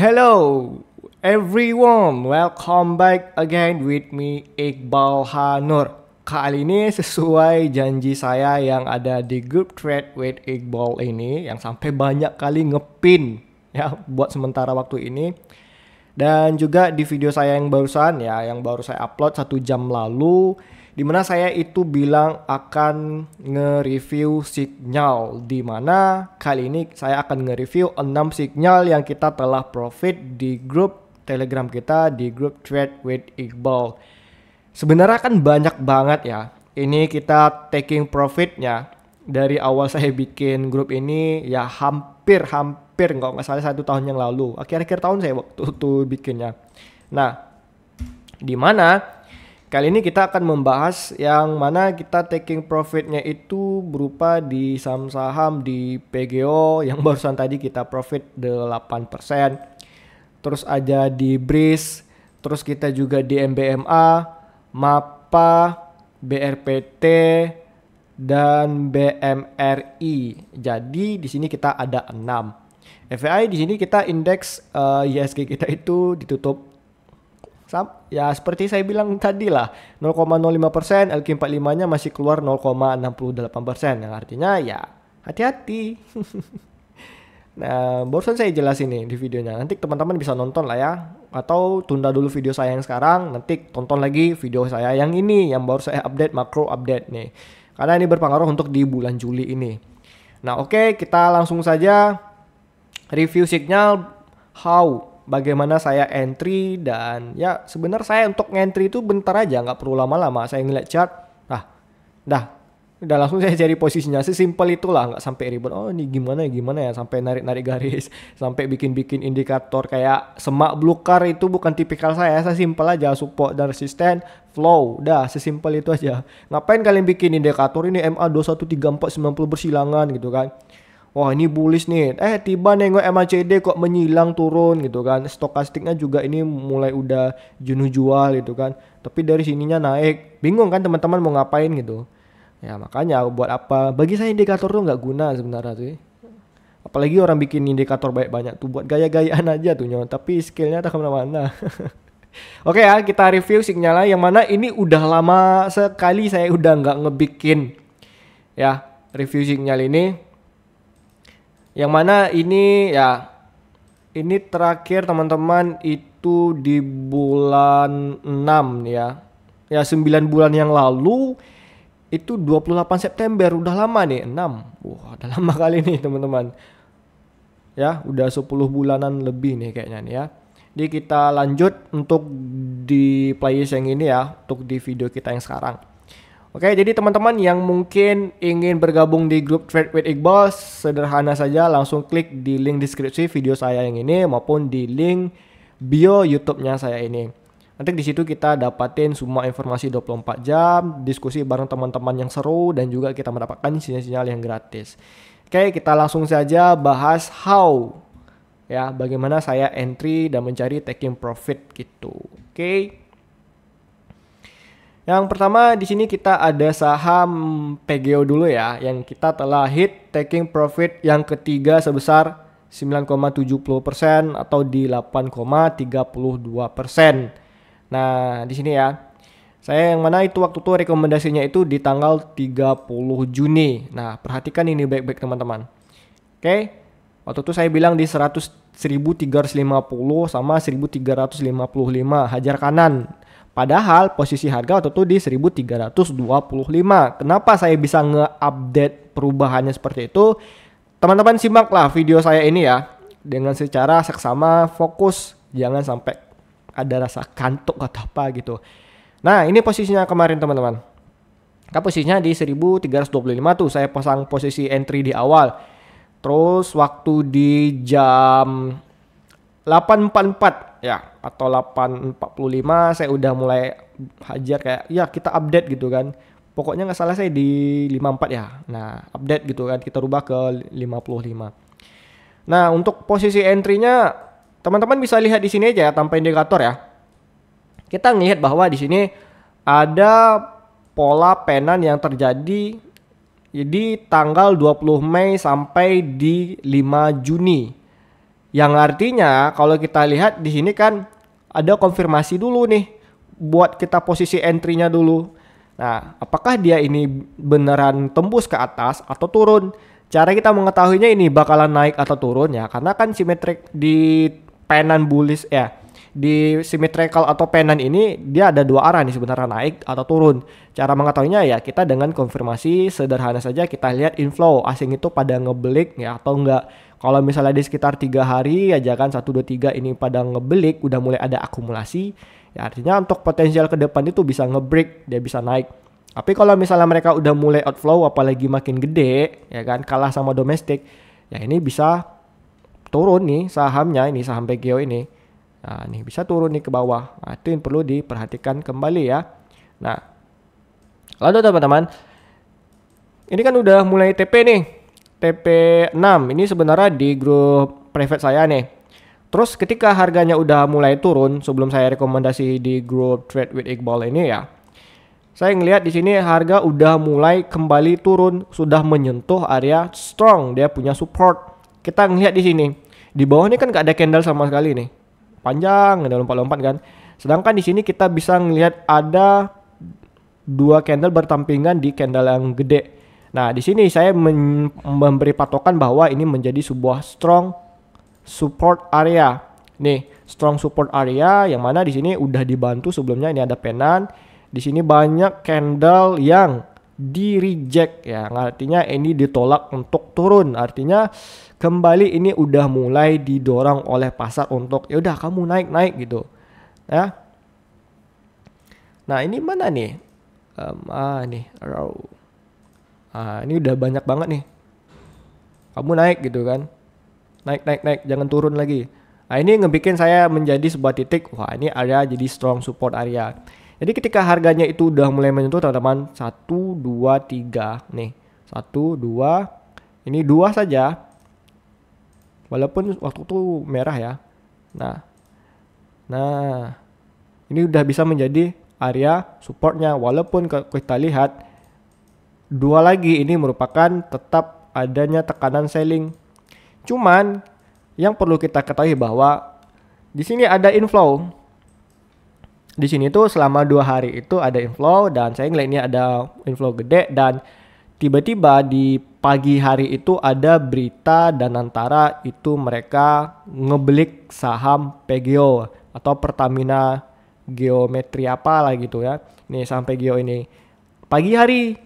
Hello everyone, welcome back again with me Iqbal Hanur. Kali ini sesuai janji saya yang ada di group thread with Iqbal ini, yang sampai banyak kali ngepin ya buat sementara waktu ini. Dan juga di video saya yang barusan ya, yang baru saya upload 1 jam lalu, dimana saya itu bilang akan nge-review signal, dimana kali ini saya akan nge-review 6 signal yang kita telah profit di grup Telegram kita, di grup thread with Iqbal. Sebenarnya kan banyak banget ya. Ini kita taking profitnya dari awal saya bikin grup ini ya hampir nggak salah 1 tahun yang lalu, akhir-akhir tahun saya waktu itu bikinnya. Nah, di mana kali ini kita akan membahas yang mana kita taking profitnya itu berupa di saham-saham di PGO yang barusan tadi kita profit 8%. Terus ada di BRIS, terus kita juga di MBMA, MAPA, BRPT, dan BMRI. Jadi di sini kita ada 6. FYI di sini kita indeks IHSG kita itu ditutup ya seperti saya bilang tadi lah, 0,05%, LQ45-nya masih keluar 0,68%, yang artinya ya hati-hati. Nah, barusan saya jelasin nih di videonya. Nanti teman-teman bisa nonton lah ya, atau tunda dulu video saya yang sekarang, nanti tonton lagi video saya yang ini yang baru saya update, makro update nih. Karena ini berpengaruh untuk di bulan Juli ini. Nah, oke, kita langsung saja review signal bagaimana saya entry, dan ya sebenarnya saya untuk entry itu bentar aja, nggak perlu lama-lama. Saya ngeliat chart, udah langsung saya cari posisinya, sesimpel itulah, nggak sampai ribet. Oh ini gimana ya, sampai narik garis, sampai bikin indikator kayak semak belukar, itu bukan tipikal saya. Saya simpel aja, support dan resisten, flow, udah sesimpel itu aja. Ngapain kalian bikin indikator ini MA 213490 bersilangan gitu kan? Wah ini bullish nih, tiba nengok MACD kok menyilang turun gitu kan. Stokastiknya juga ini mulai udah jenuh jual gitu kan. Tapi dari sininya naik, bingung kan teman-teman mau ngapain gitu. Ya makanya buat apa? Bagi saya indikator tuh nggak guna sebenarnya tuh. Apalagi orang bikin indikator banyak tuh buat gaya-gayaan aja tuh nyon. Tapi skillnya tak kemana-mana. Oke ya, kita review signalnya, yang mana ini udah lama sekali saya udah nggak ngebikin ya review signal ini. Yang mana ini ya, ini terakhir teman-teman itu di bulan 6 ya. Ya 9 bulan yang lalu itu 28 September, udah lama nih, 6. Wah, udah lama kali nih teman-teman. Ya, udah 10 bulanan lebih nih kayaknya nih ya. Jadi kita lanjut untuk di playlist yang ini ya, untuk di video kita yang sekarang. Oke, jadi teman-teman yang mungkin ingin bergabung di grup Trade with Iqbal, sederhana saja, langsung klik di link deskripsi video saya yang ini maupun di link bio YouTube-nya saya ini. Nanti di situ kita dapatin semua informasi 24 jam, diskusi bareng teman-teman yang seru, dan juga kita mendapatkan sinyal-sinyal yang gratis. Oke, kita langsung saja bahas bagaimana saya entry dan mencari taking profit gitu. Oke. Yang pertama di sini kita ada saham PGO dulu ya, yang kita telah hit taking profit yang ketiga sebesar 9,70% atau di 8,32%. Nah, di sini ya. Saya yang mana itu waktu itu rekomendasinya itu di tanggal 30 Juni. Nah, perhatikan ini baik-baik teman-teman. Oke. Waktu itu saya bilang di 1350 sama 1355, hajar kanan. Padahal posisi harga waktu itu di 1325. Kenapa saya bisa nge-update perubahannya seperti itu? Teman-teman simaklah video saya ini ya, dengan secara seksama, fokus, jangan sampai ada rasa kantuk atau apa gitu. Nah, ini posisinya kemarin teman-teman. Posisinya di 1325 tuh, saya pasang posisi entry di awal. Terus waktu di jam 8.44 ya atau 8.45 saya udah mulai hajar kayak ya kita update gitu kan. Pokoknya nggak salah saya di 54 ya. Nah, update gitu kan, kita rubah ke 55. Nah, untuk posisi entry-nya teman-teman bisa lihat di sini aja tanpa indikator ya. Kita ngelihat bahwa di sini ada pola penan yang terjadi di tanggal 20 Mei sampai di 5 Juni. Yang artinya kalau kita lihat di sini kan ada konfirmasi dulu nih buat kita posisi entry-nya dulu. Nah, apakah dia ini beneran tembus ke atas atau turun? Cara kita mengetahuinya ini bakalan naik atau turun ya, karena kan simetrik di penan bullish ya. Di symmetrical atau penan ini dia ada dua arah nih sebenarnya, naik atau turun. Cara mengetahuinya ya kita dengan konfirmasi sederhana saja, kita lihat inflow asing itu pada ngebelik ya atau enggak. Kalau misalnya di sekitar 3 hari aja kan 1 2 3 ini pada ngebelik, udah mulai ada akumulasi, ya artinya untuk potensial ke depan itu bisa ngebreak, dia bisa naik. Tapi kalau misalnya mereka udah mulai outflow apalagi makin gede ya kan, kalah sama domestik, ya ini bisa turun nih sahamnya, ini saham PGO ini. Nah, nih bisa turun nih ke bawah. Nah, itu yang perlu diperhatikan kembali ya. Nah, lalu teman-teman, ini kan udah mulai TP nih. TP 6. Ini sebenarnya di grup private saya nih. Terus ketika harganya udah mulai turun, sebelum saya rekomendasi di grup Trade with Iqbal ini ya, saya ngelihat di sini harga udah mulai kembali turun, sudah menyentuh area strong, dia punya support. Kita ngelihat di sini. Di bawah ini kan gak ada candle sama sekali nih. Panjang, ada lompat-lompat kan. Sedangkan di sini kita bisa ngelihat ada dua candle bertampingan di candle yang gede. Nah, di sini saya memberi patokan bahwa ini menjadi sebuah strong support area. Nih, strong support area yang mana di sini udah dibantu sebelumnya, ini ada penan. Di sini banyak candle yang di reject ya, artinya ini ditolak untuk turun. Artinya kembali ini udah mulai didorong oleh pasar untuk ya udah kamu naik gitu ya. Nah, ini mana nih nih ini udah banyak banget nih, kamu naik gitu kan, naik jangan turun lagi. Nah, ini ngebikin saya menjadi sebuah titik, wah ini area jadi strong support area. Jadi ketika harganya itu udah mulai menyentuh teman-teman 1 2 3 nih. 1 2, ini 2 saja. Walaupun waktu itu merah ya. Nah, ini udah bisa menjadi area supportnya. Walaupun kita lihat 2 lagi ini merupakan tetap adanya tekanan selling. Cuman yang perlu kita ketahui bahwa di sini ada inflow. Di sini tuh selama 2 hari itu ada inflow dan saya ngeliat ini ada inflow gede, dan tiba-tiba di pagi hari itu ada berita dan antara itu mereka ngebelik saham PGO atau Pertamina Geometri apalah gitu ya. Nih saham PGO ini pagi hari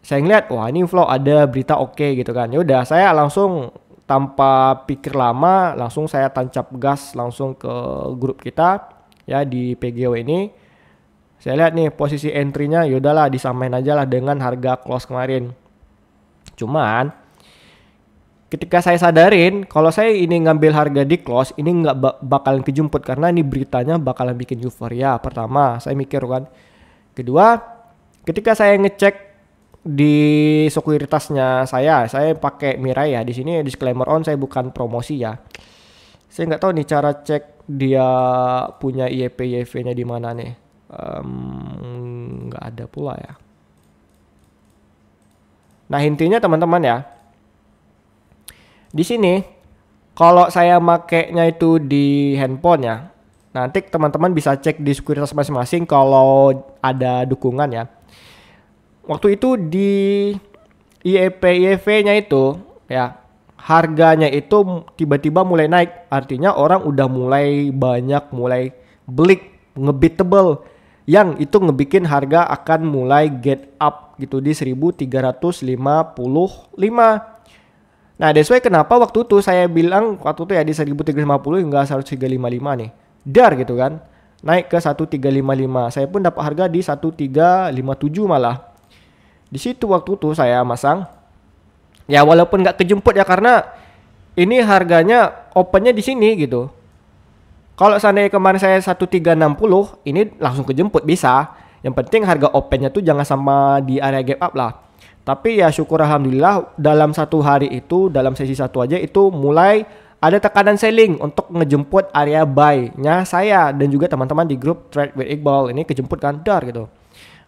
saya ngeliat, wah ini inflow, ada berita oke gitu kan. Ya udah saya langsung tanpa pikir lama langsung saya tancap gas langsung ke grup kita ya di PGO ini. Saya lihat nih posisi entry-nya, yaudahlah disamain aja lah dengan harga close kemarin. Cuman ketika saya sadarin kalau saya ini ngambil harga di close ini nggak bakalan kejemput karena ini beritanya bakalan bikin euforia. Pertama saya mikir kan. Kedua, ketika saya ngecek di sekuritasnya saya pakai Mirai ya. Di sini disclaimer on, saya bukan promosi ya. Saya nggak tahu nih cara cek dia punya IEP IEV-nya di mana nih. Nggak ada pula ya. Nah intinya teman-teman ya, di sini kalau saya makainya itu di handphone ya, nanti teman-teman bisa cek di sekuritas masing-masing kalau ada dukungan ya. Waktu itu di IEP IEV-nya itu ya, harganya itu tiba-tiba mulai naik. Artinya orang udah mulai banyak mulai belik, ngebitable, yang itu ngebikin harga akan mulai get up gitu di 1355. Nah, that's why kenapa waktu itu saya bilang waktu itu ya di 1350 hingga 1355 nih. Dar gitu kan. Naik ke 1355. Saya pun dapat harga di 1357 malah. Di situ waktu itu saya masang. Ya walaupun nggak kejemput ya karena ini harganya opennya di sini gitu. Kalau seandainya kemarin saya 1360, ini langsung kejemput bisa. Yang penting harga opennya tuh jangan sama di area gap up lah. Tapi ya syukur alhamdulillah dalam satu hari itu, dalam sesi satu aja itu mulai ada tekanan selling untuk ngejemput area buy-nya saya dan juga teman-teman di grup Trade with Iqbal. Ini kejemput kan, dar gitu.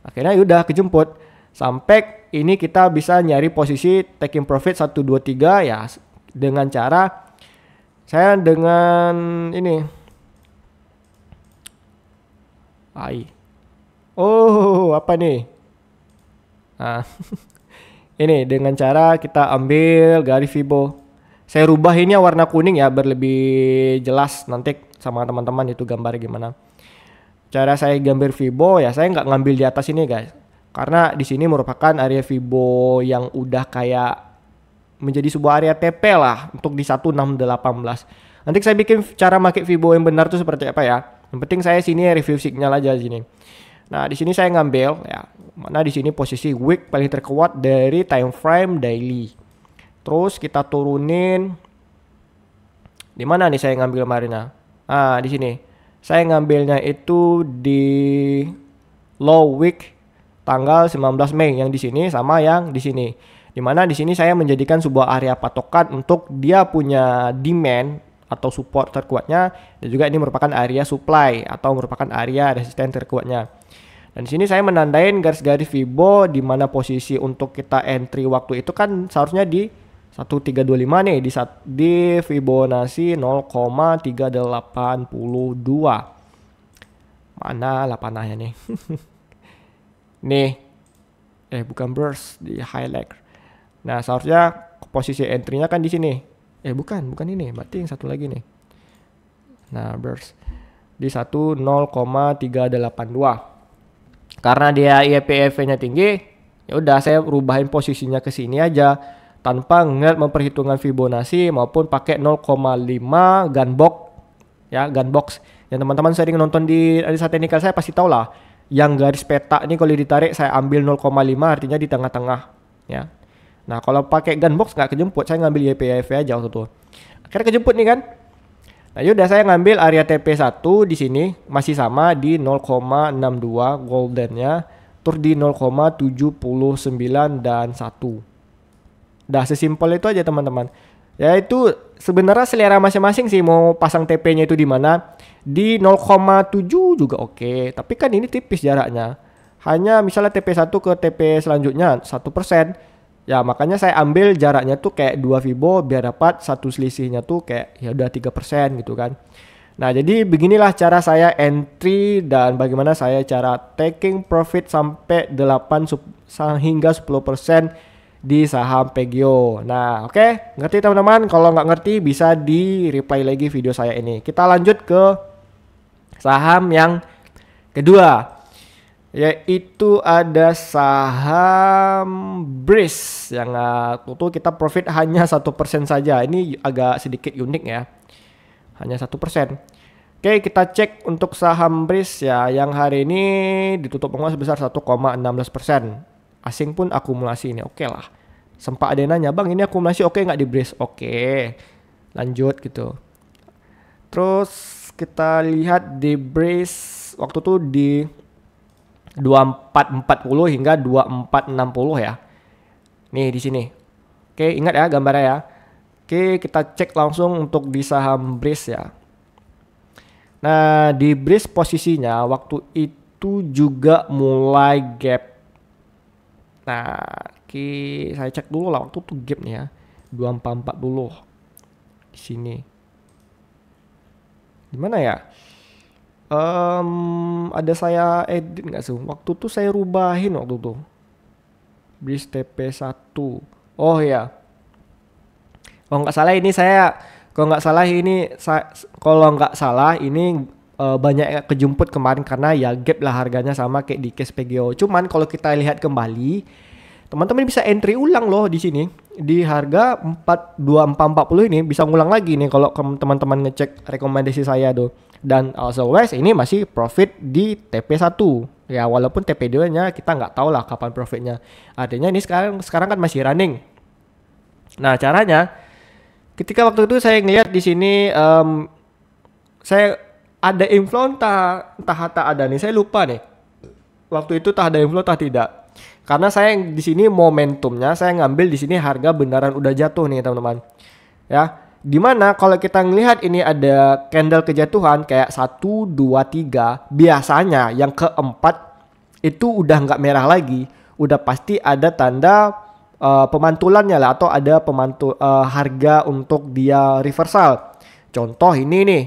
Akhirnya udah kejemput. Sampai ini kita bisa nyari posisi taking profit 1 2 3 ya dengan cara Saya dengan ini. Oh, apa nih? Nah, ini dengan cara kita ambil garis Fibo. Saya rubah ini warna kuning ya, biar lebih jelas nanti sama teman-teman itu gambar gimana. Cara saya gambar Fibo ya, saya nggak ngambil di atas ini guys. Karena di sini merupakan area Fibo yang udah kayak menjadi sebuah area TP lah untuk di 1618. Nanti saya bikin cara pakai Fibo yang benar tuh seperti apa ya. Yang penting saya sini review signal aja di sini. Nah, di sini saya ngambil ya, mana di sini posisi wick paling terkuat dari time frame daily. Terus kita turunin di mana nih saya ngambil kemarin. Ah, di sini. Saya ngambilnya itu di low wick tanggal 19 Mei yang di sini sama yang di sini. Dimana di sini saya menjadikan sebuah area patokan untuk dia punya demand atau support terkuatnya, dan juga ini merupakan area supply atau merupakan area resisten terkuatnya. Dan di sini saya menandain garis-garis Fibo di mana posisi untuk kita entry waktu itu kan seharusnya di 1325 nih di Fibonacci 0,382. Mana lah panahnya nih? Nih. Bukan burst, di highlight. Nah, seharusnya posisi entry-nya kan di sini. Bukan ini, berarti yang satu lagi nih. Nah, burst di 10,382. Karena dia IPF-nya tinggi, ya udah saya rubahin posisinya ke sini aja tanpa ngeliat memperhitungan Fibonacci maupun pakai 0,5 gunbox ya, gunbox. Yang teman-teman sering nonton di analisa teknikal saya pasti tahu lah. Yang garis peta ini kalau ditarik saya ambil 0,5 artinya di tengah-tengah ya. Nah, kalau pakai gunbox nggak kejemput, saya ngambil YPF aja waktu itu. Akhirnya kejemput nih kan. Nah, yaudah saya ngambil area TP1 di sini masih sama di 0,62 goldennya, terus di 0,79 dan 1. Dah sesimpel itu aja teman-teman. Ya itu sebenarnya selera masing-masing sih mau pasang TP-nya itu di mana. Di 0,7 juga oke, tapi kan ini tipis jaraknya. Hanya misalnya TP1 ke TP selanjutnya 1%. Ya makanya saya ambil jaraknya tuh kayak 2 Fibo biar dapat satu selisihnya tuh kayak ya udah 3% gitu kan. Nah, jadi beginilah cara saya entry dan bagaimana saya cara taking profit sampai 8 hingga 10% di saham Pegio. Nah, oke, ngerti teman-teman? Kalau nggak ngerti bisa di reply lagi video saya ini. Kita lanjut ke saham yang kedua, yaitu ada saham Breeze yang itu kita profit hanya 1% saja. Ini agak sedikit unik ya, hanya 1%. Oke, kita cek untuk saham Breeze ya, yang hari ini ditutup penguat sebesar 1,16%. Asing pun akumulasi ini oke lah. Sempat ada yang nanya, bang ini akumulasi oke nggak di Breeze? Oke, lanjut gitu. Terus kita lihat di Breeze waktu itu di 2440 hingga 2460 ya. Nih di sini. Oke, ingat ya gambarnya ya. Oke, kita cek langsung untuk di saham Breeze ya. Nah, di Breeze posisinya waktu itu juga mulai gap. Nah, oke, saya cek dulu lah waktu itu gap nih ya. 2440 di sini. Gimana ya? Ada saya edit nggak sih? Waktu itu saya rubahin waktu itu. Breeze TP1. Oh ya. Kalau nggak salah ini banyak kejemput kemarin karena ya gap lah harganya sama kayak di case PGO. Cuman kalau kita lihat kembali, teman-teman bisa entry ulang loh di sini. Di harga 2440 ini bisa ngulang lagi nih kalau teman-teman ngecek rekomendasi saya tuh. Dan as always ini masih profit di TP1. Ya walaupun TP2-nya kita nggak tahu lah kapan profitnya. Artinya ini sekarang kan masih running. Nah, caranya ketika waktu itu saya ngeliat di sini saya ada inflow entah ada nih, saya lupa nih. Waktu itu ada inflow tidak. Karena saya di sini momentumnya saya ngambil di sini harga beneran udah jatuh nih teman-teman. Ya, dimana kalau kita ngelihat ini ada candle kejatuhan kayak 1, 2, 3, biasanya yang keempat itu udah nggak merah lagi, udah pasti ada tanda pemantulannya lah atau ada harga untuk dia reversal. Contoh ini nih,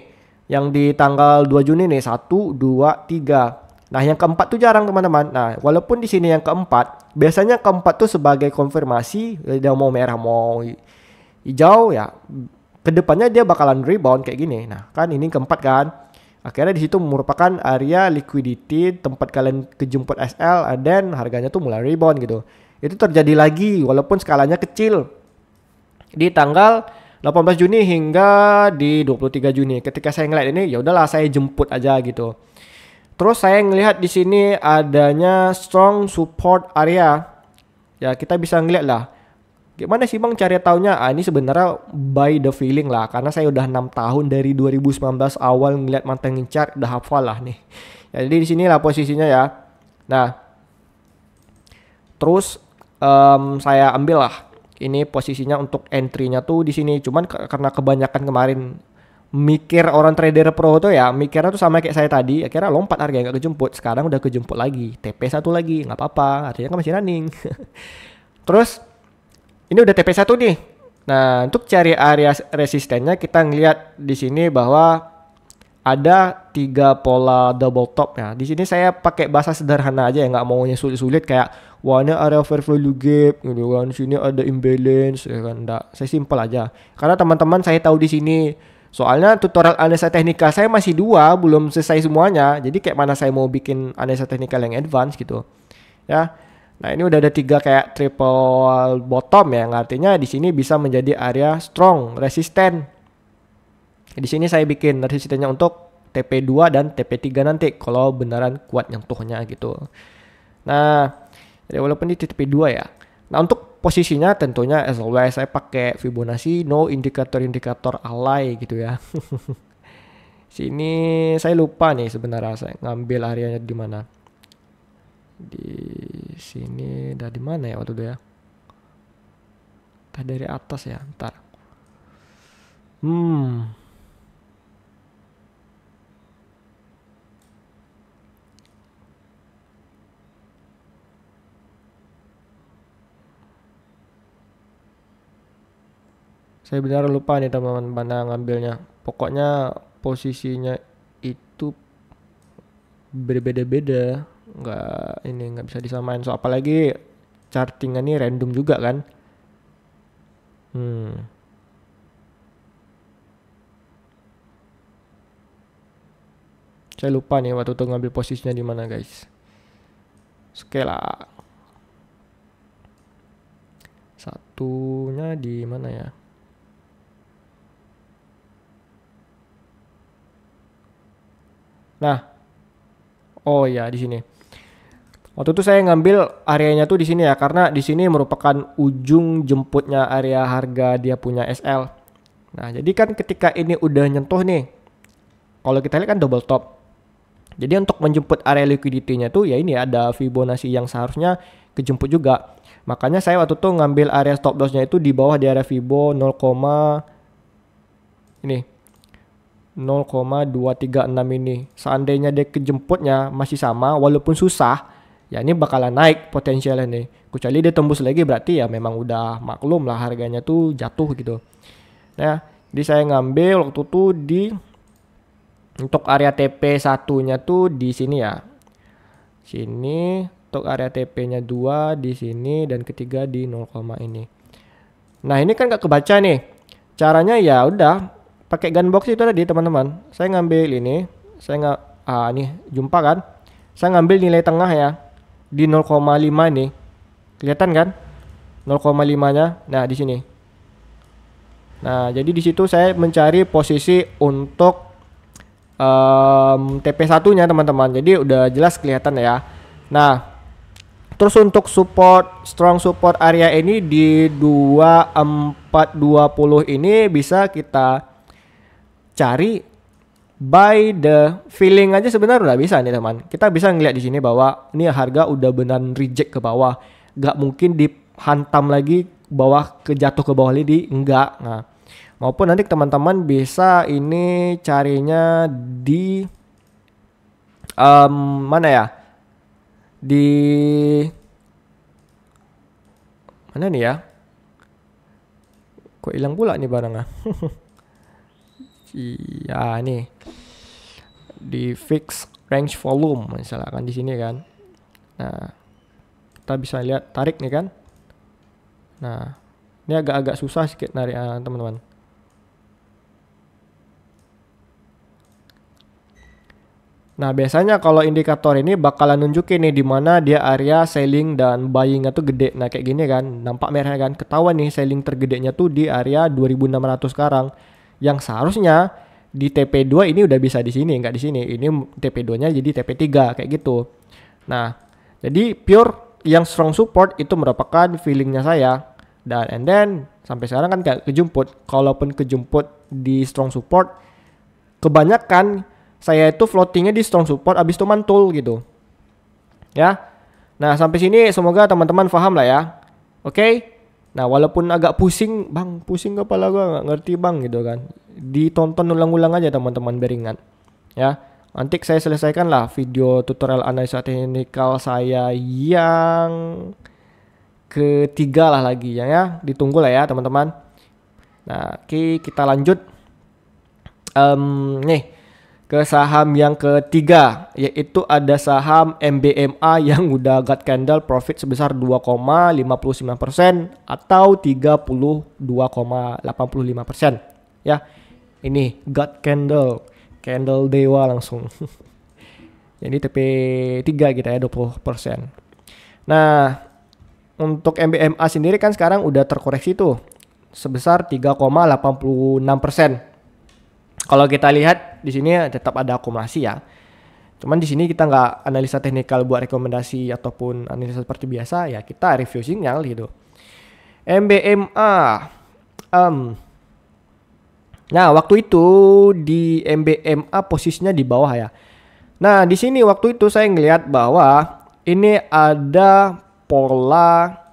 yang di tanggal 2 Juni nih, 1, 2, 3. Nah, yang keempat tuh jarang teman-teman. Nah, walaupun di sini yang keempat, biasanya keempat tuh sebagai konfirmasi, dia mau merah mau hijau ya, kedepannya dia bakalan rebound kayak gini. Nah, kan ini keempat kan. Akhirnya di situ merupakan area liquidity, tempat kalian kejemput SL, dan harganya tuh mulai rebound gitu. Itu terjadi lagi walaupun skalanya kecil di tanggal 18 Juni hingga di 23 Juni. Ketika saya ngeliat ini, ya udahlah saya jemput aja gitu. Terus saya ngelihat di sini adanya strong support area. Ya kita bisa ngeliat lah. Gimana sih bang cari taunya? Ini sebenarnya by the feeling lah. Karena saya udah 6 tahun dari 2019 awal ngeliat mantengin chart, udah hafal lah nih. Ya, jadi di sini lah posisinya ya. Nah, terus saya ambil lah. Ini posisinya untuk entry-nya tuh di sini. Cuman karena kebanyakan kemarin mikir orang trader pro tuh ya, mikirnya tuh sama kayak saya tadi, akhirnya lompat harga nggak kejemput. Sekarang udah kejemput lagi, TP satu lagi, nggak apa-apa, artinya kan masih running. Terus ini udah TP satu nih. Nah, untuk cari area resistennya kita ngelihat di sini bahwa ada 3 pola double top ya. Di sini saya pakai bahasa sederhana aja ya, nggak mau sulit-sulit kayak wah ini area fair value gap gitu kan. Sini ada imbalance ya kan. Nggak, saya simpel aja. Karena teman-teman saya tahu di sini. Soalnya tutorial analisa teknikal saya masih 2, belum selesai semuanya. Jadi kayak mana saya mau bikin analisa teknikal yang advance gitu. Ya. Nah, ini udah ada 3 kayak triple bottom ya, yang artinya di sini bisa menjadi area strong, resisten. Di sini saya bikin resistennya untuk TP2 dan TP3 nanti kalau beneran kuat nyentuhnya gitu. Nah, jadi walaupun di TP2 ya. Nah, untuk posisinya tentunya as always saya pakai Fibonacci no indikator-indikator alay gitu ya. Sini saya lupa nih sebenarnya saya ngambil areanya di mana. Di sini dah di mana ya waktu itu ya? Entah dari atas ya, ntar. Saya benar lupa nih teman-teman mana ngambilnya. Pokoknya posisinya itu berbeda-beda. Nggak bisa disamain. So apalagi chartingnya nih random juga kan. Saya lupa nih waktu itu ngambil posisinya di mana guys. Oke lah. Satunya di mana ya? Nah, oh ya di sini. Waktu itu saya ngambil areanya tuh di sini ya, karena di sini merupakan ujung jemputnya area harga dia punya SL. Nah, jadi kan ketika ini udah nyentuh nih, kalau kita lihat kan double top. Jadi untuk menjemput area liquidity-nya tuh ya ini ada Fibonacci yang seharusnya kejemput juga. Makanya saya waktu itu ngambil area stop loss-nya itu di bawah di area Fibo 0, ini 0,236 ini. Seandainya dia kejemputnya masih sama walaupun susah, ya ini bakalan naik potensialnya nih. Kecuali dia tembus lagi berarti ya memang udah maklum lah harganya tuh jatuh gitu. Nah, jadi saya ngambil waktu itu di untuk area TP satunya tuh di sini ya. Sini untuk area TP-nya 2 di sini dan ketiga di 0, ini. Nah, ini kan gak kebaca nih. Caranya ya udah pakai gunbox itu tadi teman-teman. Saya ngambil ini, saya nggak nih jumpa kan? Saya ngambil nilai tengah ya di 0,5 nih. Kelihatan kan? 0,5-nya. Nah, di sini. Nah, jadi di situ saya mencari posisi untuk TP1-nya teman-teman. Jadi udah jelas kelihatan ya. Nah, terus untuk support strong support area ini di 2420 ini bisa kita cari by the feeling aja sebenarnya udah bisa nih teman. Kita bisa ngeliat di sini bahwa ini harga udah benar reject ke bawah. Gak mungkin dihantam lagi bawah jatuh ke bawah lagi enggak. Nah, maupun nanti teman-teman bisa ini carinya di mana ya? Di mana nih ya? Kok hilang pula nih barangnya? Ya nih di fix range volume misalkan di sini kan. Nah, kita bisa lihat tarik nih kan. Nah, ini agak-agak susah sedikit narik teman-teman. Nah, biasanya kalau indikator ini bakalan nunjukin nih di mana dia area selling dan buying-nya tuh gede. Nah, kayak gini kan, nampak merahnya kan. Ketahuan nih selling tergedenya tuh di area 2600 sekarang. Yang seharusnya di TP2 ini udah bisa di sini, nggak di sini. Ini TP2-nya jadi TP3 kayak gitu. Nah, jadi pure yang strong support itu merupakan feelingnya saya. Dan and then sampai sekarang kan kayak kejemput. Kalaupun kejemput di strong support, kebanyakan saya itu floatingnya di strong support abis itu mantul gitu. Ya. Nah, sampai sini semoga teman-teman paham lah ya. Oke. Nah, walaupun agak pusing, Bang, pusing kepala gua nggak ngerti Bang gitu kan. Ditonton ulang-ulang aja teman-teman beringat. Ya. Nanti saya selesaikan lah video tutorial analisa teknikal saya yang ketiga lah lagi ya. Ditunggu lah ya teman-teman. Nah, oke, kita lanjut. Nih ke saham yang ketiga, yaitu ada saham MBMA yang udah got candle profit sebesar 2,59% atau 32,85%. Ya, ini got candle, candle dewa langsung. Jadi TP3 kita ya 20%. Nah, untuk MBMA sendiri kan sekarang udah terkoreksi tuh sebesar 3,86%. Kalau kita lihat di sini tetap ada akumulasi ya. Cuman di sini kita nggak analisa teknikal buat rekomendasi ataupun analisa seperti biasa ya, kita review sinyal gitu. MBMA. Nah, waktu itu di MBMA posisinya di bawah ya. Nah, di sini waktu itu saya ngelihat bahwa ini ada pola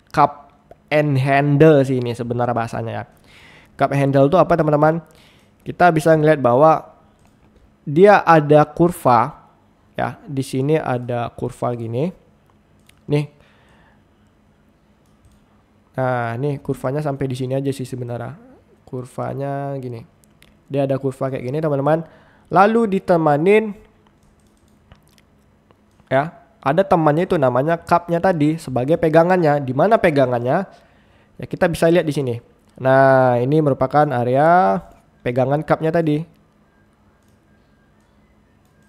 cup and handle sih ini sebenarnya bahasanya ya. Cup handle itu apa teman-teman? Kita bisa ngeliat bahwa dia ada kurva ya. Di sini ada kurva gini. Nih. Nah, nih kurvanya sampai di sini aja sih sebenarnya. Kurvanya gini. Dia ada kurva kayak gini teman-teman. Lalu ditemanin ya, ada temannya itu namanya cup-nya tadi sebagai pegangannya. Di mana pegangannya? Ya kita bisa lihat di sini. Nah, ini merupakan area pegangan cup-nya tadi.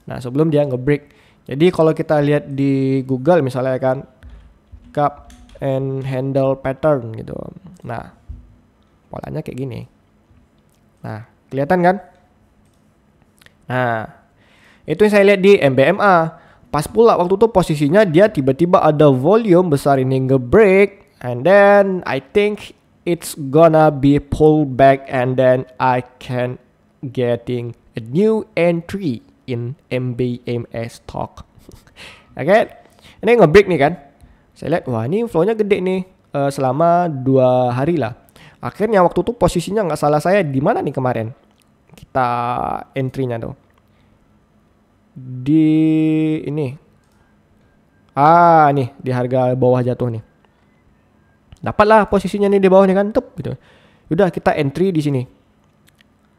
Nah, sebelum dia nge-break. Jadi kalau kita lihat di Google misalnya kan, cup and handle pattern gitu. Nah, polanya kayak gini. Nah, kelihatan kan? Nah, itu yang saya lihat di MBMA. Pas pula waktu itu posisinya dia tiba-tiba ada volume besar ini nge-break. And then I think it's gonna be pull back and then I can getting a new entry in MBMA stock. Oke, ini nge-break nih kan. Saya lihat, wah ini flow-nya gede nih selama 2 hari lah. Akhirnya waktu itu posisinya nggak salah saya di mana nih kemarin? Kita entry-nya tuh. Di ini. Nih di harga bawah jatuh nih. Dapatlah posisinya nih di bawah nih kan, tup gitu. Udah kita entry di sini.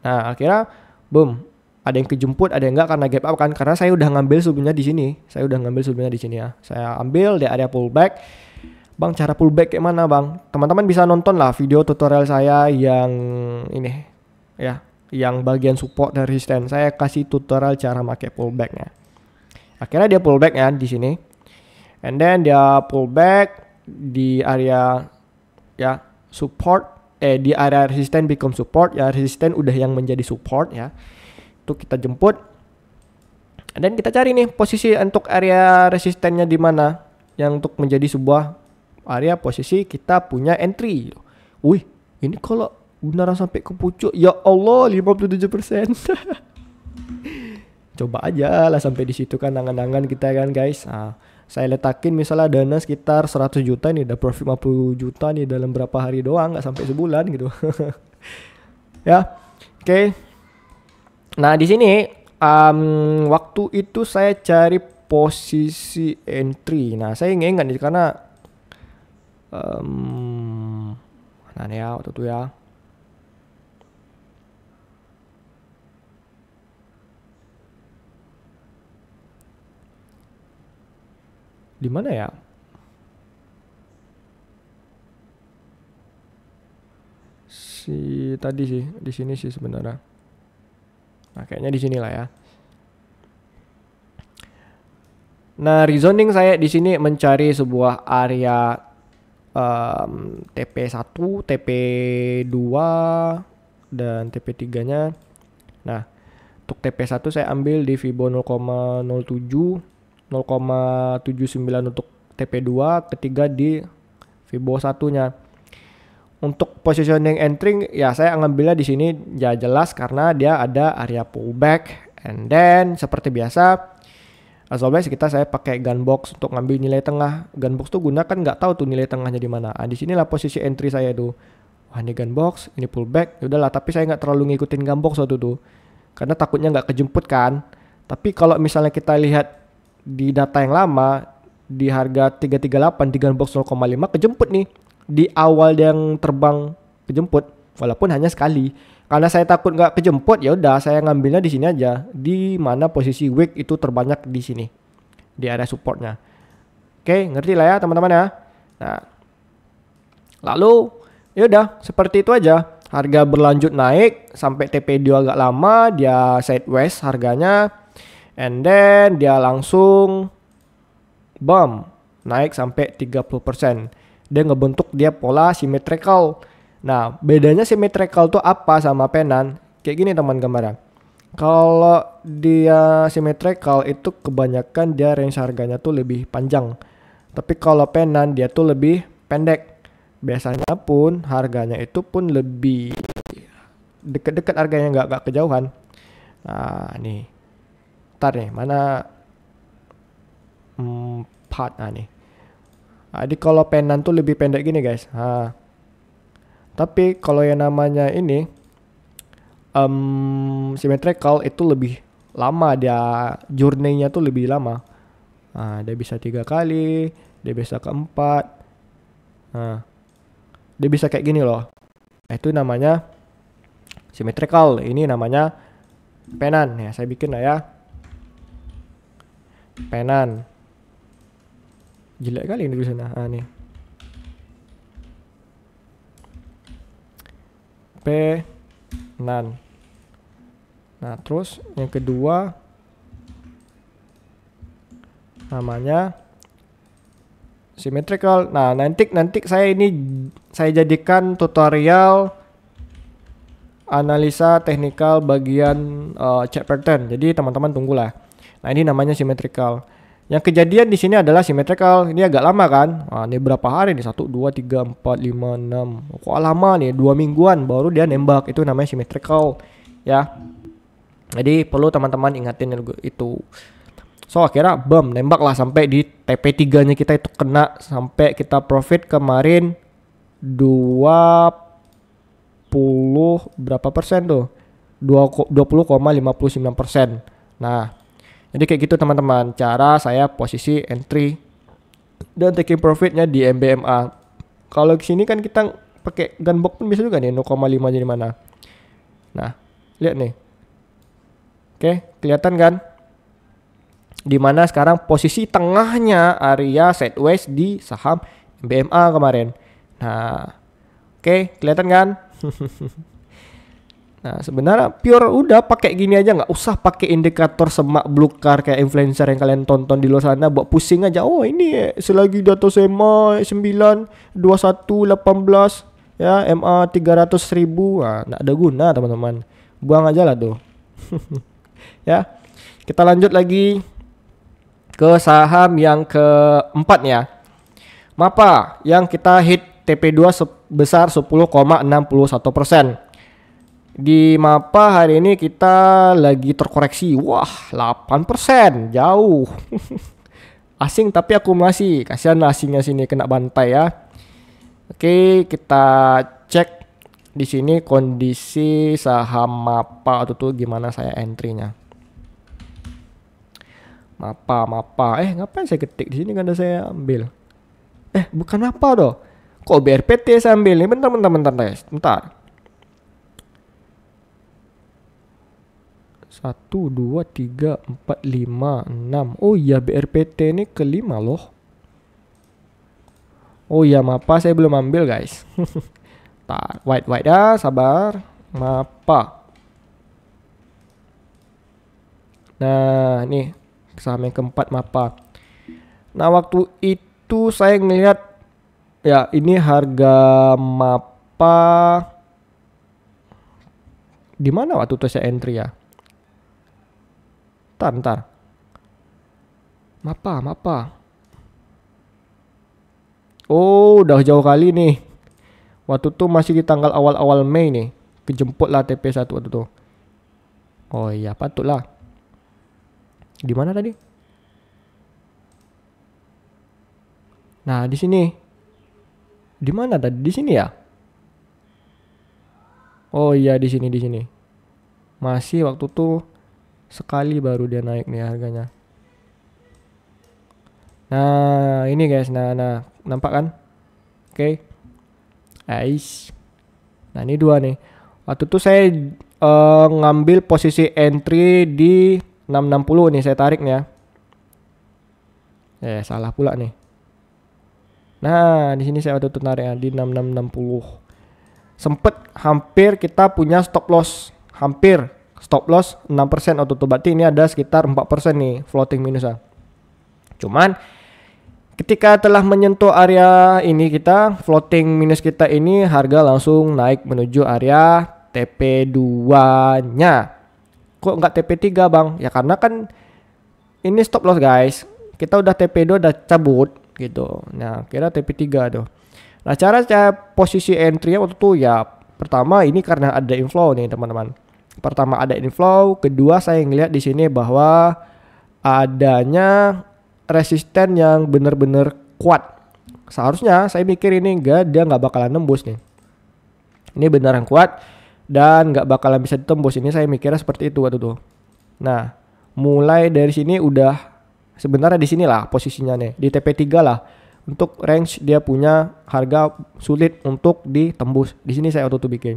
Nah, akhirnya boom, ada yang kejemput, ada yang enggak karena gap up kan, karena saya udah ngambil sebelumnya di sini. Saya udah ngambil sebelumnya di sini ya. Saya ambil di area pullback. Bang, cara pullback kayak mana, Bang? Teman-teman bisa nonton lah video tutorial saya yang ini ya, yang bagian support dan resistance. Saya kasih tutorial cara pakai pullbacknya. Akhirnya dia pullback ya di sini. And then dia pullback di area ya support di area resisten become support ya, resisten udah yang menjadi support ya, itu kita jemput dan kita cari nih posisi untuk area resistennya di mana yang untuk menjadi sebuah area posisi kita punya entry. Wih, ini kalau beneran sampai ke pucuk ya Allah 57%. Coba aja lah sampai di situ kan angan-angan kita kan guys. Saya letakin misalnya dana sekitar 100 juta nih, udah profit 50 juta nih dalam berapa hari doang, nggak sampai sebulan gitu. Ya, oke. Nah di sini waktu itu saya cari posisi entry. Nah saya ingat nih karena mana ya waktu itu ya. Di mana ya? Tadi sih, di sini sih sebenarnya. Nah, kayaknya di sinilah ya. Nah, reasoning saya di sini mencari sebuah area TP1, TP2 dan TP3-nya. Nah, untuk TP1 saya ambil di Fibo 0,07, 0,79 untuk TP2, ketiga di Fibo 1-nya. Untuk positioning entry ya saya ngambilnya di sini ya jelas karena dia ada area pullback, and then seperti biasa as always saya pakai gunbox untuk ngambil nilai tengah. Gunbox tuh gunakan nggak tahu tuh nilai tengahnya di mana. Di sinilah posisi entry saya tuh. Wah, ini gunbox, ini pullback. Ya udahlah, tapi saya nggak terlalu ngikutin gunbox waktu tuh. Karena takutnya nggak kejemput kan. Tapi kalau misalnya kita lihat di data yang lama di harga 338 di gunbox 0,5 kejemput nih. Di awal yang terbang kejemput walaupun hanya sekali. Karena saya takut nggak kejemput, ya udah saya ngambilnya di sini aja, di mana posisi wick itu terbanyak di sini, di area supportnya. Oke, ngerti lah ya teman-teman ya. Nah, lalu ya udah seperti itu aja. Harga berlanjut naik sampai TP2 agak lama, dia sideways harganya, and then dia langsung bam naik sampai 30%. Dia ngebentuk dia pola symmetrical. Nah, bedanya symmetrical tuh apa sama penan? Kayak gini teman gambaran. Kalau dia symmetrical itu kebanyakan dia range harganya tuh lebih panjang. Tapi kalau penan dia tuh lebih pendek. Biasanya pun harganya itu pun lebih deket-deket harganya, nggak kejauhan. Nah, nih. Ntar nih, mana 4 nih. Jadi kalau penan tuh lebih pendek gini guys. Tapi kalau yang namanya ini symmetrical itu lebih lama, dia journey-nya tuh lebih lama. Dia bisa 3 kali, dia bisa keempat. Dia bisa kayak gini loh. Itu namanya symmetrical. Ini namanya penan. Ya, saya bikin lah ya. Penan. Jelek kali ini tulisannya. Nih. Penan. Nah, terus yang kedua namanya symmetrical. Nah, nanti saya jadikan tutorial analisa teknikal bagian chart pattern. Jadi teman-teman tunggulah. Nah, ini namanya symmetrical. Yang kejadian di sini adalah symmetrical. Ini agak lama kan? Ini berapa hari nih? 1, 2, 3, 4, 5, 6. Kok lama nih? 2 mingguan baru dia nembak. Itu namanya symmetrical. Ya. Jadi perlu teman-teman ingatin itu. So akhirnya bam nembak lah sampai di TP3 nya kita itu kena, sampai kita profit kemarin 20 berapa persen tuh? 20,59%. Nah, jadi kayak gitu teman-teman cara saya posisi entry dan taking profitnya di MBMA. Kalau di sini kan kita pakai gunbox pun bisa juga nih 0,5 jadi mana. Nah, lihat nih. Oke, kelihatan kan? Dimana sekarang posisi tengahnya area sideways di saham BMA kemarin. Nah, oke, kelihatan kan? Nah, sebenarnya pure udah pakai gini aja, nggak usah pakai indikator semak belukar kayak influencer yang kalian tonton di luar sana buat pusing aja. Oh, ini selagi data SMA 9 21 18 ya, MA 300.000. Nah, nggak ada guna teman-teman. Buang aja lah tuh. Ya. Kita lanjut lagi ke saham yang keempat ya. MAPA yang kita hit TP2 sebesar 10,61%. Di MAPA hari ini kita lagi terkoreksi. Wah, 8%. Jauh. Asing tapi akumulasi. Kasihan asingnya sini kena bantai ya. Oke, kita cek di sini kondisi saham MAPA itu tuh gimana saya entry-nya. MAPA. Ngapain saya ketik di sini kan ada saya ambil. Bukan MAPA doh. Kok BRPT saya ambil nih? Bentar guys. Bentar. 1 2 3 4 5 6. Oh iya, BRPT ini kelima loh. Oh iya, mapa saya belum ambil guys. White ya, sabar. Mapa. Nah, nih saham yang keempat mapa. Nah, waktu itu saya ngelihat ya ini harga mapa di mana waktu itu saya entry ya. Ntar. Mapa. Oh, udah jauh kali nih. Waktu itu masih di tanggal awal-awal Mei nih. Kejemput lah TP1 waktu itu. Oh iya, patutlah. Di mana tadi? Nah, di sini. Di mana tadi? Di sini ya? Oh iya, di sini. Masih waktu tuh sekali baru dia naik nih harganya. Nah, ini guys. Nah, nampak kan? Oke. Nice. Nah, ini dua nih. Waktu itu saya ngambil posisi entry di 660 nih, saya tarik nih ya. Salah pula nih. Nah, di sini saya waktu itu nariknya di 6660. Sempet hampir kita punya stop loss. Hampir stop loss 6% waktu itu. Berarti ini ada sekitar 4% nih floating minusnya. Cuman ketika telah menyentuh area ini kita, floating minus kita ini harga langsung naik menuju area TP2-nya. Kok nggak TP3 bang? Ya karena kan ini stop loss guys. Kita udah TP2 udah cabut gitu. Nah kira TP3 tuh. Nah cara saya posisi entry waktu itu ya pertama ini karena ada inflow nih teman-teman. Pertama ada inflow, kedua saya ngeliat di sini bahwa adanya resisten yang benar-benar kuat. Seharusnya saya mikir ini dia nggak bakalan nembus nih. Ini beneran kuat dan nggak bakalan bisa ditembus. Ini saya mikirnya seperti itu waktu itu. Nah, mulai dari sini udah sebenarnya di sinilah posisinya nih di TP3 lah. Untuk range dia punya harga sulit untuk ditembus. Di sini saya waktu itu bikin.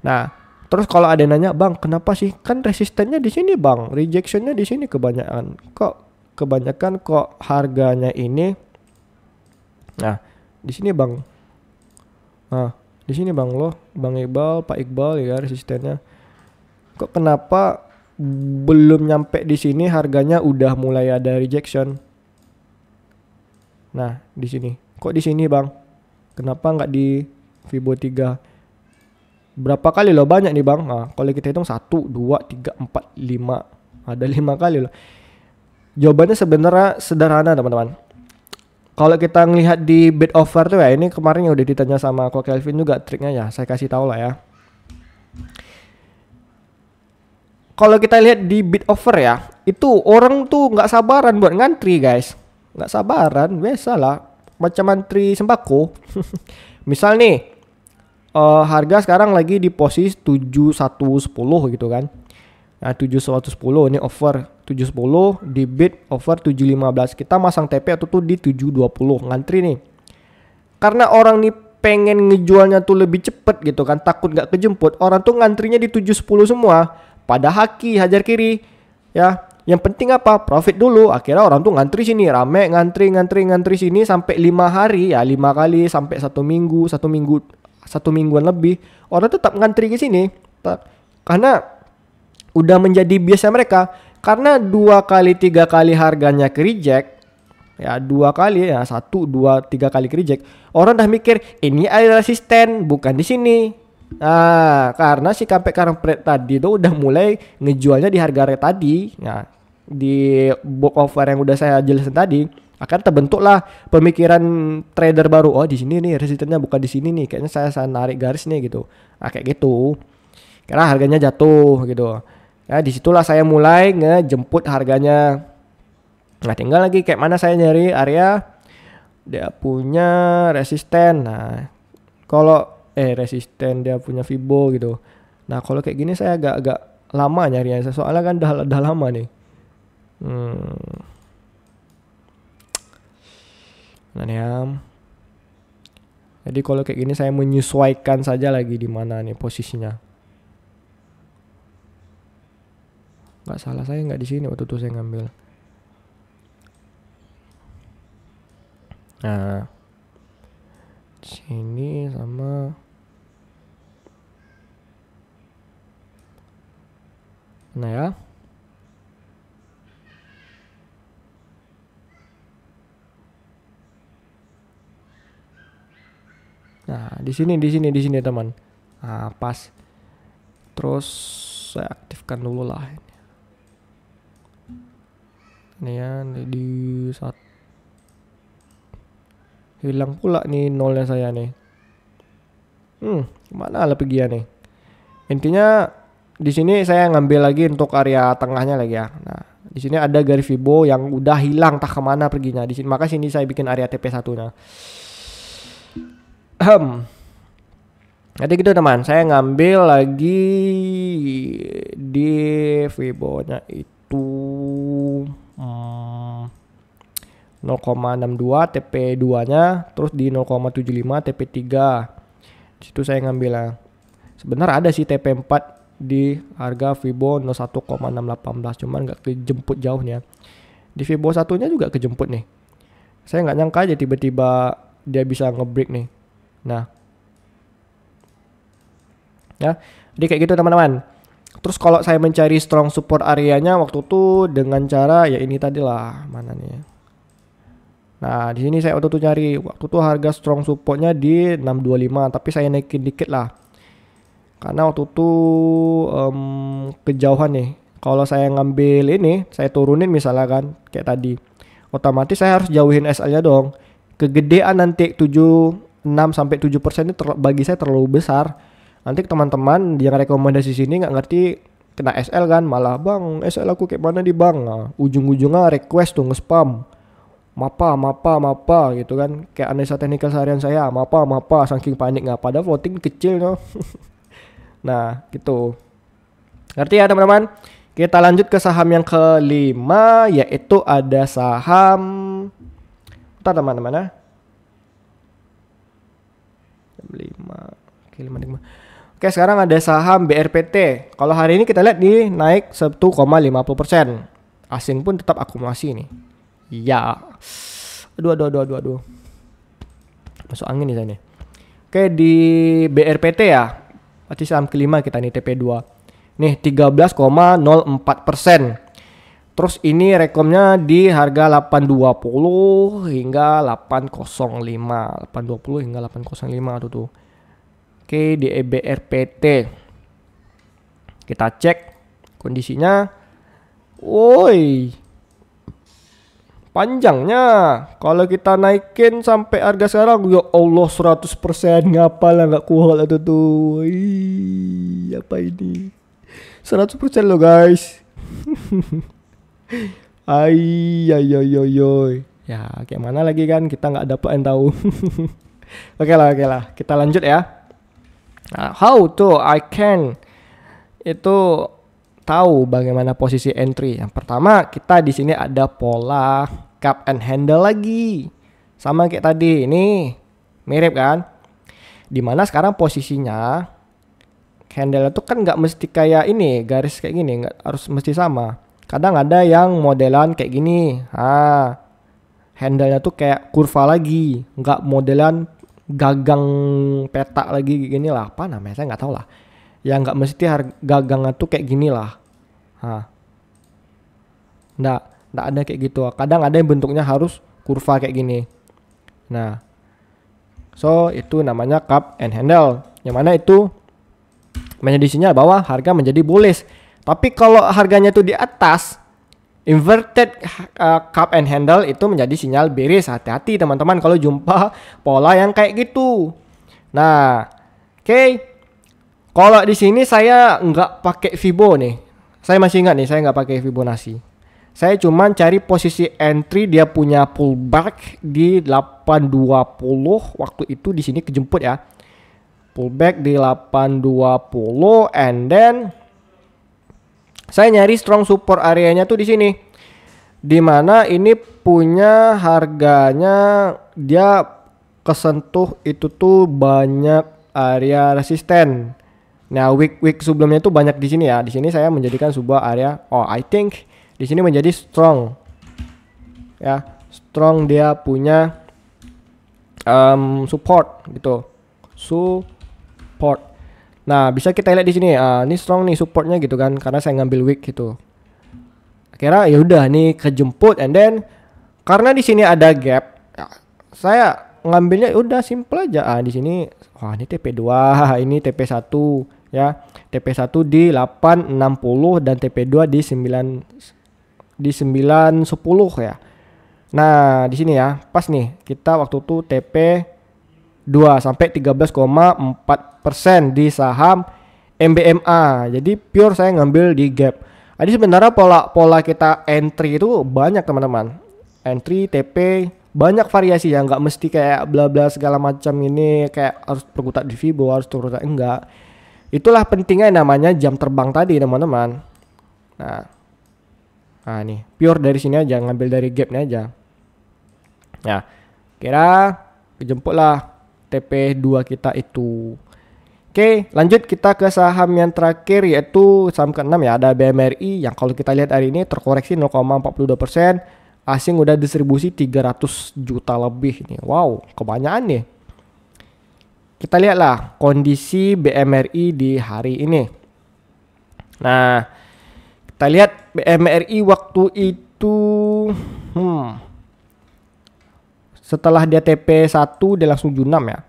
Nah, terus kalau ada yang nanya, "Bang, kenapa sih? Kan resistennya di sini, Bang. Rejectionnya di sini kebanyakan. Kebanyakan kok harganya ini?" Nah, di sini Bang. Nah, di sini Bang loh, Bang Iqbal, Pak Iqbal ya resistennya. Kok kenapa belum nyampe di sini harganya udah mulai ada rejection? Nah, di sini. Kok di sini, Bang? Kenapa nggak di Fibo 3? Berapa kali loh? Banyak nih, Bang. Nah, kalau kita hitung 1, 2, 3, 4, 5. Ada 5 kali loh. Jawabannya sebenarnya sederhana, teman-teman. Kalau kita ngelihat di bid offer tuh ya, ini kemarin yang udah ditanya sama Ko Kelvin juga triknya ya, saya kasih tahu lah ya. Kalau kita lihat di bid offer ya, itu orang tuh nggak sabaran buat ngantri guys, nggak sabaran, biasalah macam antri sembako. Misal nih, harga sekarang lagi di posisi 7110 gitu kan. Nah 7110 ini offer 710 di bid offer 715. Kita masang TP atau tuh di 720 ngantri nih. Karena orang nih pengen ngejualnya tuh lebih cepet gitu kan, takut gak kejemput. Orang tuh ngantrinya di 710 semua. Pada haki hajar kiri ya. Yang penting apa? Profit dulu. Akhirnya orang tuh ngantri sini rame, ngantri sini sampai 5 hari ya, 5 kali sampai 1 mingguan lebih. Orang tetap ngantri ke sini. Karena udah menjadi biasa mereka, karena 2 kali 3 kali harganya ke reject ya, 2 kali ya, 1 2 3 kali ke reject, orang udah mikir ini ada resisten bukan di sini. Nah karena si Kampek Kampret tadi tuh udah mulai ngejualnya di harga rate tadi. Nah di book offer yang udah saya jelasin tadi akan terbentuklah pemikiran trader baru, oh di sini nih resistennya bukan di sini nih, kayaknya saya narik garis nih gitu. Nah kayak gitu karena harganya jatuh gitu. Ya disitulah saya mulai ngejemput harganya. Nah tinggal lagi kayak mana saya nyari area dia punya resisten. Nah kalau resisten dia punya Fibo gitu. Nah kalau kayak gini saya agak lama nyarinya, soalnya kan udah lama nih. Nah ya. Jadi kalau kayak gini saya menyesuaikan saja lagi di mana nih posisinya. Nggak salah saya nggak di sini waktu itu saya ngambil. Nah Sini sama nah ya. Nah, di sini teman. Nah, pas. Terus saya aktifkan dulu lah. Ini ya, di saat hilang pula nih nolnya saya nih. Kemana lah pergi ya nih? Intinya di sini saya ngambil lagi untuk area tengahnya lagi ya. Nah, di sini ada garis Fibo yang udah hilang tak kemana perginya. Di sini maka sini saya bikin area TP1-nya. Jadi gitu teman, saya ngambil lagi di Fibo-nya itu 0,62 TP2-nya, terus di 0,75 TP3. Di situ saya ngambil lah. Sebenarnya ada sih TP4 di harga Fibo 01,618, cuman nggak kejemput jauhnya. Di Fibo satunya juga kejemput nih. Saya nggak nyangka aja tiba-tiba dia bisa ngebreak nih. Nah, ya, jadi kayak gitu teman-teman. Terus kalau saya mencari strong support areanya waktu itu dengan cara ya ini tadi lah, mana nih? Nah, di sini saya waktu itu cari, waktu itu harga strong supportnya di 625, tapi saya naikin dikit lah. Karena waktu itu kejauhan nih. Kalau saya ngambil ini, saya turunin misalnya kan, kayak tadi. Otomatis saya harus jauhin SL-nya dong. Kegedean nanti 6-7% ini bagi saya terlalu besar. Nanti teman-teman yang rekomendasi sini nggak ngerti kena SL kan, malah bang SL aku kayak mana di bang. Nah, ujung-ujungnya request tuh nge-spam. Mapa gitu kan, kayak analisa teknikal seharian saya, mapa saking panik nggak, padahal floating kecil no. Nah gitu, ngerti ya teman-teman. Kita lanjut ke saham yang kelima, yaitu ada saham teman-teman ya. 5. Oke, sekarang ada saham BRPT. Kalau hari ini kita lihat di naik 1,50%. Asing pun tetap akumulasi nih. Ya, aduh. Masuk angin nih saya nih. Oke, di BRPT ya. Berarti saham kelima kita nih TP2. Nih 13,04%. Terus ini rekomnya di harga 820 hingga 805. 820 hingga 805 tuh. Oke, di BRPT. Kita cek kondisinya. Woi. Panjangnya kalau kita naikin sampai harga sekarang ya Allah 100%, ngapalah nggak kuat itu tuh. Ih, apa ini 100% loh guys. Ay ya kayak mana lagi kan, kita nggak dapat yang tahu. Oke lah kita lanjut ya. Nah, how to I can itu tahu bagaimana posisi entry. Yang pertama, kita di sini ada pola cup and handle lagi. Sama kayak tadi. Ini mirip kan? Dimana sekarang posisinya handle itu kan nggak mesti kayak ini, garis kayak gini, nggak harus mesti sama. Kadang ada yang modelan kayak gini. Handle-nya tuh kayak kurva lagi, nggak modelan gagang petak lagi gini lah. Apa namanya? Saya nggak tahu lah. Ya nggak mesti gagangnya tuh kayak gini lah. Nggak ada kayak gitu. Kadang ada yang bentuknya harus kurva kayak gini. Nah, so itu namanya cup and handle. Yang mana itu menjadi sinyal bahwa harga menjadi bullish. Tapi kalau harganya tuh di atas, inverted cup and handle itu menjadi sinyal bearish. Hati-hati teman-teman kalau jumpa pola yang kayak gitu. Nah, oke. Kalau di sini saya nggak pakai Fibo nih. Saya masih ingat nih, saya nggak pakai Fibonacci. Saya cuman cari posisi entry, dia punya pullback di 820 waktu itu, di sini kejemput ya. Pullback di 820 and then saya nyari strong support areanya tuh di sini. Dimana ini punya harganya dia kesentuh itu tuh banyak area resisten. Nah, week sebelumnya itu banyak di sini ya. Di sini saya menjadikan sebuah area. Oh, I think di sini menjadi strong. Ya, strong dia punya support gitu. Support. Nah, bisa kita lihat di sini. Ini strong nih supportnya gitu kan, karena saya ngambil weak gitu. Akhirnya ya udah nih kejemput, and then karena di sini ada gap, ya, saya ngambilnya udah simple aja. Di sini wah ini TP2, ini TP1 ya. TP1 di 860 dan TP2 di 910 ya. Nah, di sini ya, pas nih kita waktu itu TP 2 sampai 13,4% di saham MBMA. Jadi pure saya ngambil di gap. Jadi sebenarnya pola kita entry itu banyak teman-teman. Entry, TP, banyak variasi ya, nggak mesti kayak bla bla segala macam ini kayak harus perkutat di Fibo, harus perkutat enggak. Itulah pentingnya namanya jam terbang tadi teman-teman. Nah nih pure dari sini aja, ngambil dari gapnya aja. Nah kira kejemput lah TP2 kita itu. Oke, lanjut kita ke saham yang terakhir yaitu saham ke-6 ya, ada BMRI yang kalau kita lihat hari ini terkoreksi 0,42%. Asing udah distribusi 300 juta lebih nih. Wow, kebanyakan nih. Kita lihatlah kondisi BMRI di hari ini. Nah, kita lihat BMRI waktu itu setelah dia TP1 dia langsung junam ya.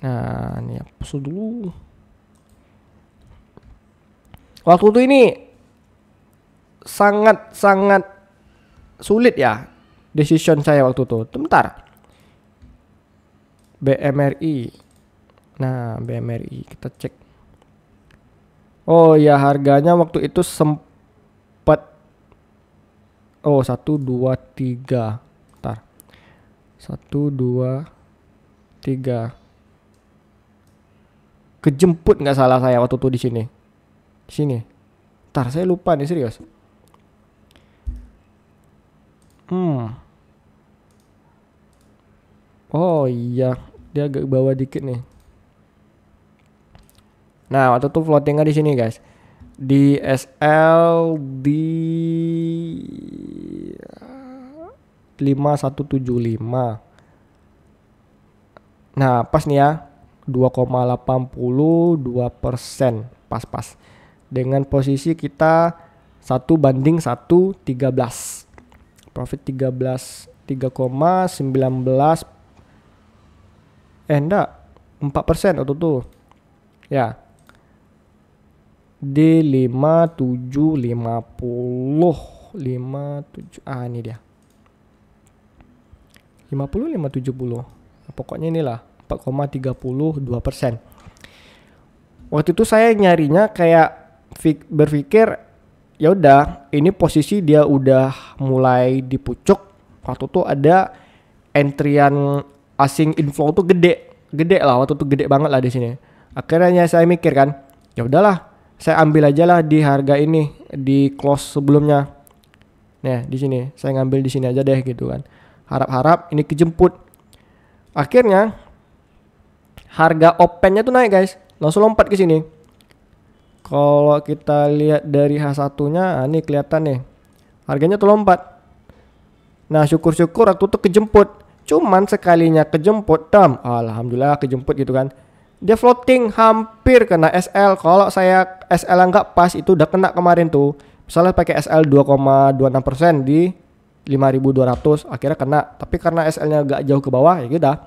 Nah, ini hapus dulu. Waktu itu ini sangat sulit ya decision saya waktu itu. Bentar. BMRI. Nah, BMRI kita cek. Oh ya, harganya waktu itu sempat 1 2 3. Bentar. 1 2 3. Kejemput nggak salah saya waktu itu di sini. Di sini. Ntar saya lupa nih serius. Oh iya, dia agak bawah dikit nih. Nah, waktu itu floatingnya di sini guys. Di SL di 5175. Nah, pas nih ya. 2,82%. Pas-pas. Dengan posisi kita 1:113. Profit 3,19. Enggak. 4% waktu itu. Ya. Di 5750. 57. Ini dia. 50 570. Pokoknya inilah 4,32%. Waktu itu saya nyarinya kayak berpikir ya udah ini posisi dia udah mulai di pucuk. Waktu itu ada entrian asing inflow tuh gede lah, waktu itu gede banget lah di sini. Akhirnya saya mikir kan, ya udahlah saya ambil aja lah di harga ini di close sebelumnya. Nah di sini saya ngambil di sini aja deh gitu kan. Harap-harap ini kejemput. Akhirnya harga opennya tuh naik guys, langsung lompat ke sini. Kalau kita lihat dari H1-nya, ini kelihatan nih. Harganya tuh lompat. Nah, syukur-syukur waktu itu kejemput. Cuman sekalinya kejemput, alhamdulillah kejemput gitu kan. Dia floating hampir kena SL. Kalau saya SL nggak pas itu udah kena kemarin tuh. Misalnya pakai SL 2,26% di 5.200, akhirnya kena. Tapi karena SL-nya agak jauh ke bawah ya udah.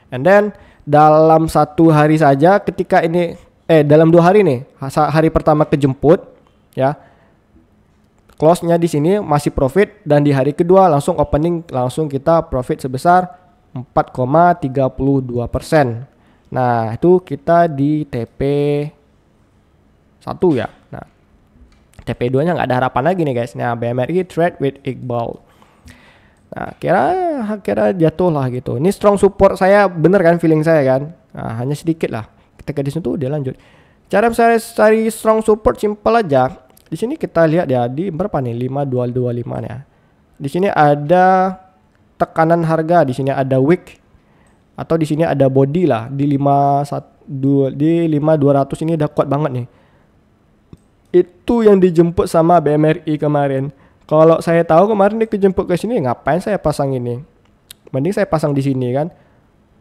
And then dalam 1 hari saja ketika ini dalam 2 hari nih, hari pertama kejemput ya, close-nya di sini masih profit, dan di hari kedua langsung opening langsung kita profit sebesar 4,32%. Nah itu kita di TP 1 ya. Nah TP 2 nya nggak ada harapan lagi nih guys. Nah BMRI trade with Iqbal. Nah kira jatuh lah gitu. Ini strong support saya, bener kan feeling saya kan. Nah hanya sedikit lah. Ketika di situ dia lanjut. Cara saya cari strong support simple aja. Di sini kita lihat ya di berapa nih, 5225 ya. Di sini ada tekanan harga, di sini ada wick atau di sini ada body lah di 5200 ini udah kuat banget nih. Itu yang dijemput sama BMRI kemarin. Kalau saya tahu kemarin dia kejemput ke sini, ngapain saya pasang ini? Mending saya pasang di sini kan.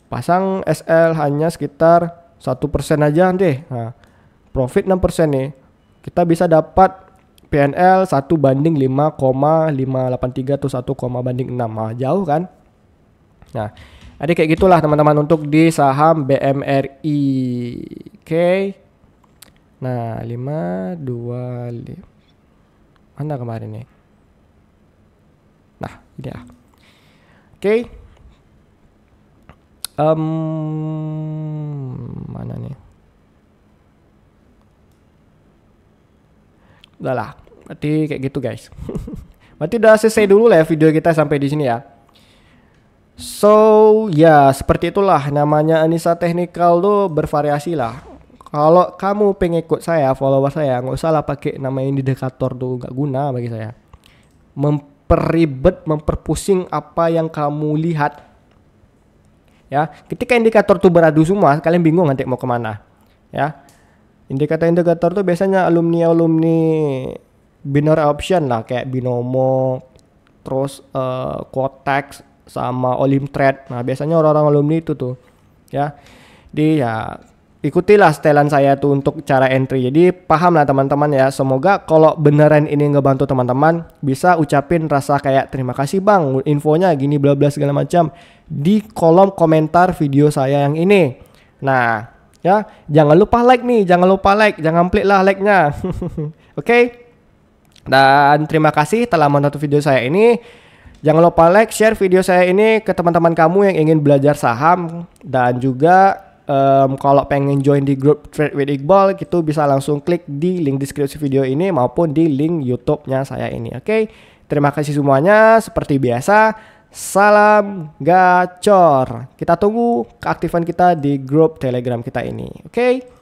Pasang SL hanya sekitar 1% aja deh. Nah, profit 6% nih. Kita bisa dapat PNL 1:5,583 atau 1,6. Nah, jauh kan? Nah, ada kayak gitulah teman-teman untuk di saham BMRI. Oke. Nah, 525. Mana kemarin nih? Nah, ini ya. Oke. Mana nih? Udah lah, berarti kayak gitu guys. Berarti udah selesai dulu lah ya video kita sampai di sini ya. So ya seperti itulah namanya Anissa Technical tuh bervariasi lah. Kalau kamu pengen ikut saya, follower saya, nggak usah lah pakai nama indikator tuh, nggak guna bagi saya. Memperibet, memperpusing apa yang kamu lihat. Ya, ketika indikator tuh beradu semua, kalian bingung nanti mau kemana. Ya, indikator-indikator tuh biasanya alumni binary option lah, kayak Binomo, terus Quotex sama Olimtrade. Nah, biasanya orang-orang alumni itu tuh, ya. Dia ikutilah setelan saya tuh untuk cara entry. Jadi paham lah teman-teman ya. Semoga kalau beneran ini ngebantu teman-teman, bisa ucapin rasa kayak terima kasih bang, infonya gini bla bla segala macam di kolom komentar video saya yang ini. Nah, ya jangan lupa like nih, jangan pelit lah like-nya. Oke. Dan terima kasih telah menonton video saya ini. Jangan lupa like, share video saya ini ke teman-teman kamu yang ingin belajar saham, dan juga kalau pengen join di grup Trade with Iqbal, itu bisa langsung klik di link deskripsi video ini maupun di link YouTube-nya saya ini. Oke. Terima kasih semuanya. Seperti biasa, salam gacor. Kita tunggu keaktifan kita di grup Telegram kita ini. Oke.